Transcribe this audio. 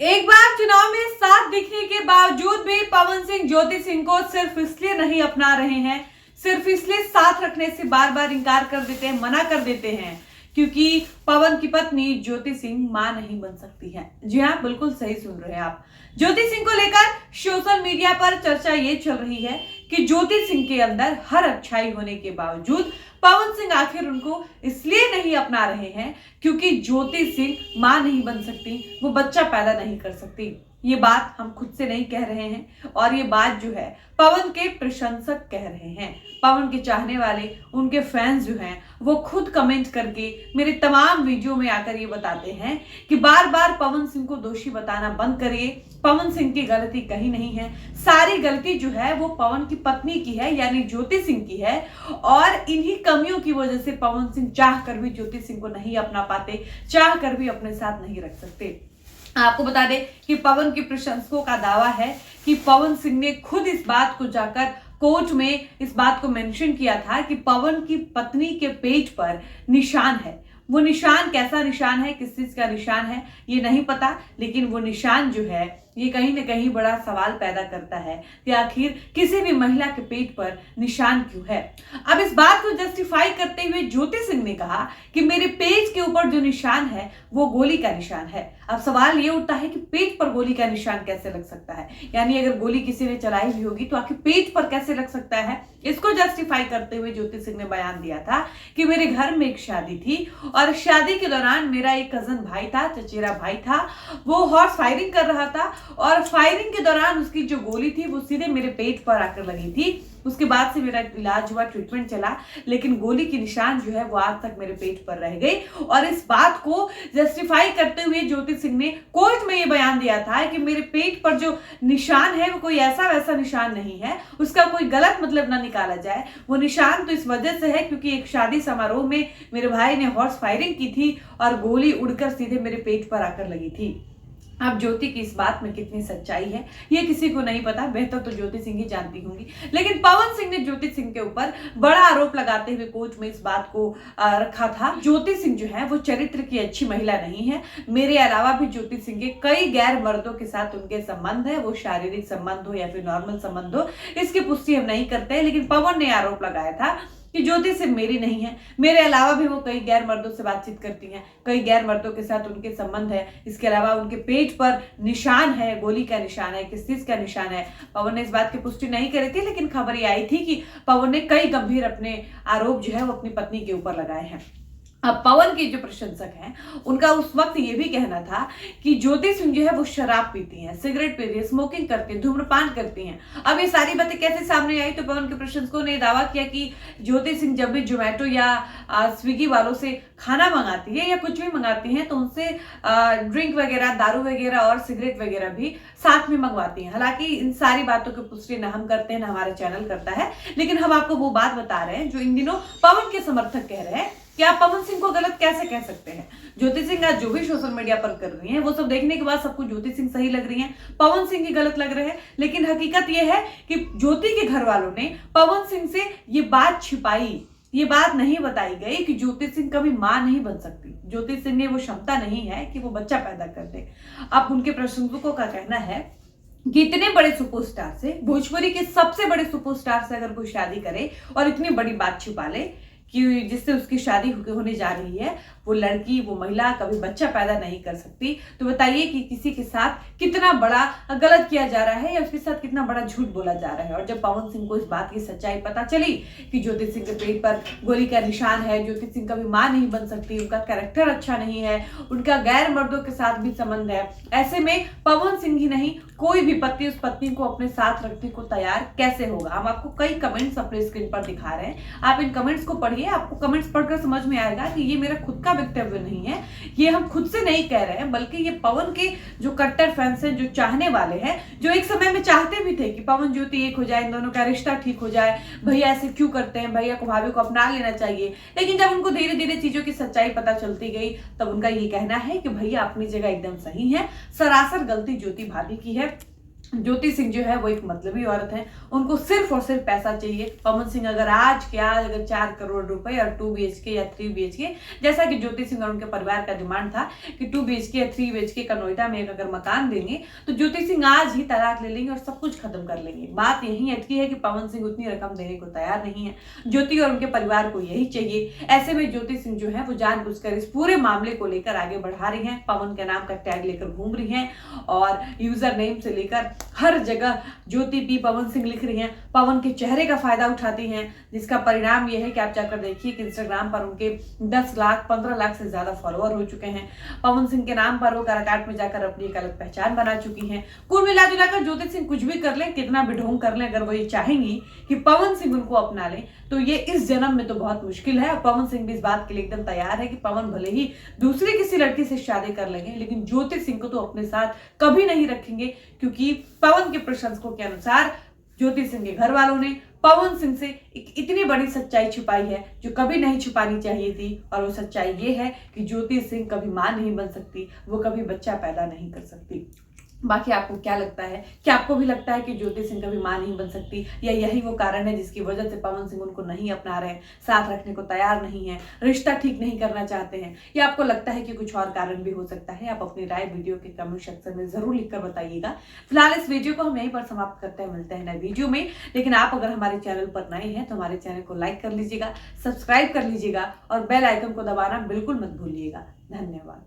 एक बार चुनाव में साथ दिखने के बावजूद भी पवन सिंह ज्योति सिंह को सिर्फ इसलिए नहीं अपना रहे हैं, सिर्फ इसलिए साथ रखने से बार बार इनकार कर देते हैं, मना कर देते हैं क्योंकि पवन की पत्नी ज्योति सिंह मां नहीं बन सकती है। जी हाँ, बिल्कुल सही सुन रहे हैं आप। ज्योति सिंह को लेकर सोशल मीडिया पर चर्चा ये चल रही है कि ज्योति सिंह के अंदर हर अच्छाई होने के बावजूद पवन सिंह आखिर उनको इसलिए नहीं अपना रहे हैं क्योंकि ज्योति सिंह मां नहीं बन सकती, वो बच्चा पैदा नहीं कर सकती। ये बात हम खुद से नहीं कह रहे हैं और ये बात जो है पवन के प्रशंसक कह रहे हैं। पवन के चाहने वाले, उनके फैंस जो हैं वो खुद कमेंट करके मेरे तमाम वीडियो में आकर ये बताते हैं कि बार बार पवन सिंह को दोषी बताना बंद करिए। पवन सिंह की गलती कहीं नहीं है, सारी गलती जो है वो पवन की पत्नी की है, यानी ज्योति सिंह की है। और इन्हीं कमियों की वजह से पवन सिंह चाह कर भी ज्योति सिंह को नहीं अपना पाते, चाह कर भी अपने साथ नहीं रख सकते। आपको बता दें कि पवन के प्रशंसकों का दावा है कि पवन सिंह ने खुद इस बात को जाकर कोर्ट में इस बात को मेंशन किया था कि पवन की पत्नी के पेट पर निशान है। वो निशान कैसा निशान है, किस चीज का निशान है ये नहीं पता, लेकिन वो निशान जो है ये कहीं ना कहीं बड़ा सवाल पैदा करता है कि आखिर किसी भी महिला के पेट पर निशान क्यों है। अब इस बात को जस्टिफाई करते हुए ज्योति सिंह ने कहा कि मेरे पेट के ऊपर जो निशान है वो गोली का निशान है। अब सवाल ये उठता है कि पेट पर गोली का निशान कैसे लग सकता है, यानी अगर गोली किसी ने चलाई भी होगी तो आखिर पेट पर कैसे लग सकता है। इसको जस्टिफाई करते हुए ज्योति सिंह ने बयान दिया था कि मेरे घर में एक शादी थी और शादी के दौरान मेरा एक कजन भाई था, चचेरा भाई था, वो हॉर्स फायरिंग कर रहा था और फायरिंग के दौरान उसकी जो गोली थी वो सीधे मेरे पेट पर आकर लगी थी। उसके बाद से मेरा इलाज हुआ, ट्रीटमेंट चला, लेकिन गोली की निशान जो है वो आज तक मेरे पेट पर रह गई। और इस बात को जस्टिफाई करते हुए ज्योति सिंह ने कोर्ट में ये बयान दिया था कि मेरे पेट पर जो निशान है वो कोई ऐसा वैसा निशान नहीं है, उसका कोई गलत मतलब ना निकाला जाए। वो निशान तो इस वजह से है क्योंकि एक शादी समारोह में मेरे भाई ने हॉर्स फायरिंग की थी और गोली उड़कर सीधे मेरे पेट पर आकर लगी थी। अब ज्योति की इस बात में कितनी सच्चाई है ये किसी को नहीं पता, बेहतर तो ज्योति सिंह ही जानती होंगी। लेकिन पवन सिंह ने ज्योति सिंह के ऊपर बड़ा आरोप लगाते हुए कोर्ट में इस बात को रखा था। ज्योति सिंह जो है वो चरित्र की अच्छी महिला नहीं है। मेरे अलावा भी ज्योति सिंह के कई गैर मर्दों के साथ उनके संबंध है, वो शारीरिक संबंध हो या फिर नॉर्मल संबंध हो, इसकी पुष्टि हम नहीं करते। लेकिन पवन ने आरोप लगाया था कि ज्योति सिर्फ मेरी नहीं है, मेरे अलावा भी वो कई गैर मर्दों से बातचीत करती हैं, कई गैर मर्दों के साथ उनके संबंध है। इसके अलावा उनके पेट पर निशान है, गोली का निशान है, किस चीज का निशान है। पवन ने इस बात की पुष्टि नहीं करी थी, लेकिन खबर ये आई थी कि पवन ने कई गंभीर अपने आरोप जो है वो अपनी पत्नी के ऊपर लगाए हैं। अब पवन के जो प्रशंसक हैं उनका उस वक्त ये भी कहना था कि ज्योति सिंह जो है वो शराब पीती हैं, सिगरेट पीती हैं, स्मोकिंग करती हैं, धूम्रपान करती हैं। अब ये सारी बातें कैसे सामने आई तो पवन के प्रशंसकों ने दावा किया कि ज्योति सिंह जब भी जोमेटो या स्विगी वालों से खाना मंगाती है या कुछ भी मंगाती हैं तो उनसे ड्रिंक वगैरह, दारू वगैरह और सिगरेट वगैरह भी साथ में मंगवाती हैं। हालांकि इन सारी बातों की पुष्टि न हम करते हैं, न हमारा चैनल करता है, लेकिन हम आपको वो बात बता रहे हैं जो इन दिनों पवन के समर्थक कह रहे हैं कि आप पवन सिंह को गलत कैसे कह सकते हैं। ज्योति सिंह आज जो भी सोशल मीडिया पर कर रही हैं वो सब देखने के बाद सबको ज्योति सिंह सही लग रही हैं, पवन सिंह ही गलत लग रहे हैं। लेकिन हकीकत यह है कि ज्योति के घर वालों ने पवन सिंह से ये बात छिपाई, ये बात नहीं बताई गई कि ज्योति सिंह कभी मां नहीं बन सकती। ज्योति सिंह ने वो क्षमता नहीं है कि वो बच्चा पैदा कर दे। अब उनके प्रशंसकों का कहना है कि इतने बड़े सुपरस्टार से, भोजपुरी के सबसे बड़े सुपरस्टार से अगर कोई शादी करे और इतनी बड़ी बात छिपा ले कि जिससे उसकी शादी होने जा रही है, वो लड़की, वो महिला कभी बच्चा पैदा नहीं कर सकती, तो बताइए कि किसी के साथ कितना बड़ा गलत किया जा रहा है या उसके साथ कितना बड़ा झूठ बोला जा रहा है। और जब पवन सिंह को इस बात की सच्चाई पता चली कि ज्योति सिंह के पेट पर गोली का निशान है, ज्योति सिंह कभी मां नहीं बन सकती, उनका कैरेक्टर अच्छा नहीं है, उनका गैर मर्दों के साथ भी संबंध है, ऐसे में पवन सिंह ही नहीं कोई भी पति उस पत्नी को अपने साथ रखने को तैयार कैसे होगा। हम आपको कई कमेंट्स अपने स्क्रीन पर दिखा रहे हैं, आप इन कमेंट्स को पढ़िए, आपको कमेंट्स पढ़कर समझ में आएगा कि ये मेरा खुद का वक्तव्य नहीं है, ये हम खुद से नहीं कह रहे हैं, बल्कि ये पवन के जो कट्टर फैंस हैं, जो चाहने वाले हैं, जो एक समय में चाहते भी थे कि पवन ज्योति एक हो जाए, इन दोनों का रिश्ता ठीक हो जाए, भैया ऐसे क्यों करते हैं, भैया को, भाभी को अपना लेना चाहिए। लेकिन जब उनको धीरे धीरे चीजों की सच्चाई पता चलती गई तब उनका ये कहना है कि भैया अपनी जगह एकदम सही है, सरासर गलती ज्योति भाभी की है। ज्योति सिंह जो है वो एक मतलबी औरत है, उनको सिर्फ और सिर्फ पैसा चाहिए। पवन सिंह अगर आज के आज अगर 4 करोड़ रुपए और 2 BHK या 3 BHK, जैसा कि ज्योति सिंह और उनके परिवार का डिमांड था कि 2 BHK या 3 BHK का नोएडा में एक अगर मकान देंगे तो ज्योति सिंह आज ही तलाक ले लेंगे और सब कुछ खत्म कर लेंगे। बात यही अटकी है कि पवन सिंह उतनी रकम देने को तैयार नहीं है, ज्योति और उनके परिवार को यही चाहिए। ऐसे में ज्योति सिंह जो है वो जानबूझकर इस पूरे मामले को लेकर आगे बढ़ा रही है, पवन के नाम का टैग लेकर घूम रही है और यूजर नेम से लेकर हर जगह ज्योति पी पवन सिंह लिख रही हैं, पवन के चेहरे का फायदा उठाती हैं, जिसका परिणाम यह है कि आप जाकर देखिए कि इंस्टाग्राम पर उनके 10 लाख 15 लाख से ज्यादा फॉलोअर हो चुके हैं। पवन सिंह के नाम पर वो काराकाट में जाकर अपनी एक अलग पहचान बना चुकी हैं। कुल मिलाजुलाकर ज्योति सिंह कुछ भी कर लें, कितना भी ढोंग कर लें, अगर वो ये चाहेंगी कि पवन सिंह उनको अपना लें तो ये इस जन्म में तो बहुत मुश्किल है। और पवन सिंह भी इस बात के लिए एकदम तैयार है कि पवन भले ही दूसरी किसी लड़की से शादी कर लेंगे लेकिन ज्योति सिंह को तो अपने साथ कभी नहीं रखेंगे, क्योंकि पवन के प्रशंसकों के अनुसार ज्योति सिंह के घर वालों ने पवन सिंह से एक इतनी बड़ी सच्चाई छुपाई है जो कभी नहीं छुपानी चाहिए थी। और वो सच्चाई ये है कि ज्योति सिंह कभी मां नहीं बन सकती, वो कभी बच्चा पैदा नहीं कर सकती। बाकी आपको क्या लगता है? क्या आपको भी लगता है कि ज्योति सिंह कभी मां नहीं बन सकती, या यही वो कारण है जिसकी वजह से पवन सिंह उनको नहीं अपना रहे, साथ रखने को तैयार नहीं है, रिश्ता ठीक नहीं करना चाहते हैं, या आपको लगता है कि कुछ और कारण भी हो सकता है? आप अपनी राय वीडियो के कमेंट सेक्शन में जरूर लिखकर बताइएगा। फिलहाल इस वीडियो को हम यहीं पर समाप्त करते हैं, मिलते हैं नए वीडियो में। लेकिन आप अगर हमारे चैनल पर नए हैं तो हमारे चैनल को लाइक कर लीजिएगा, सब्सक्राइब कर लीजिएगा और बेल आइकन को दबाना बिल्कुल मत भूलिएगा। धन्यवाद।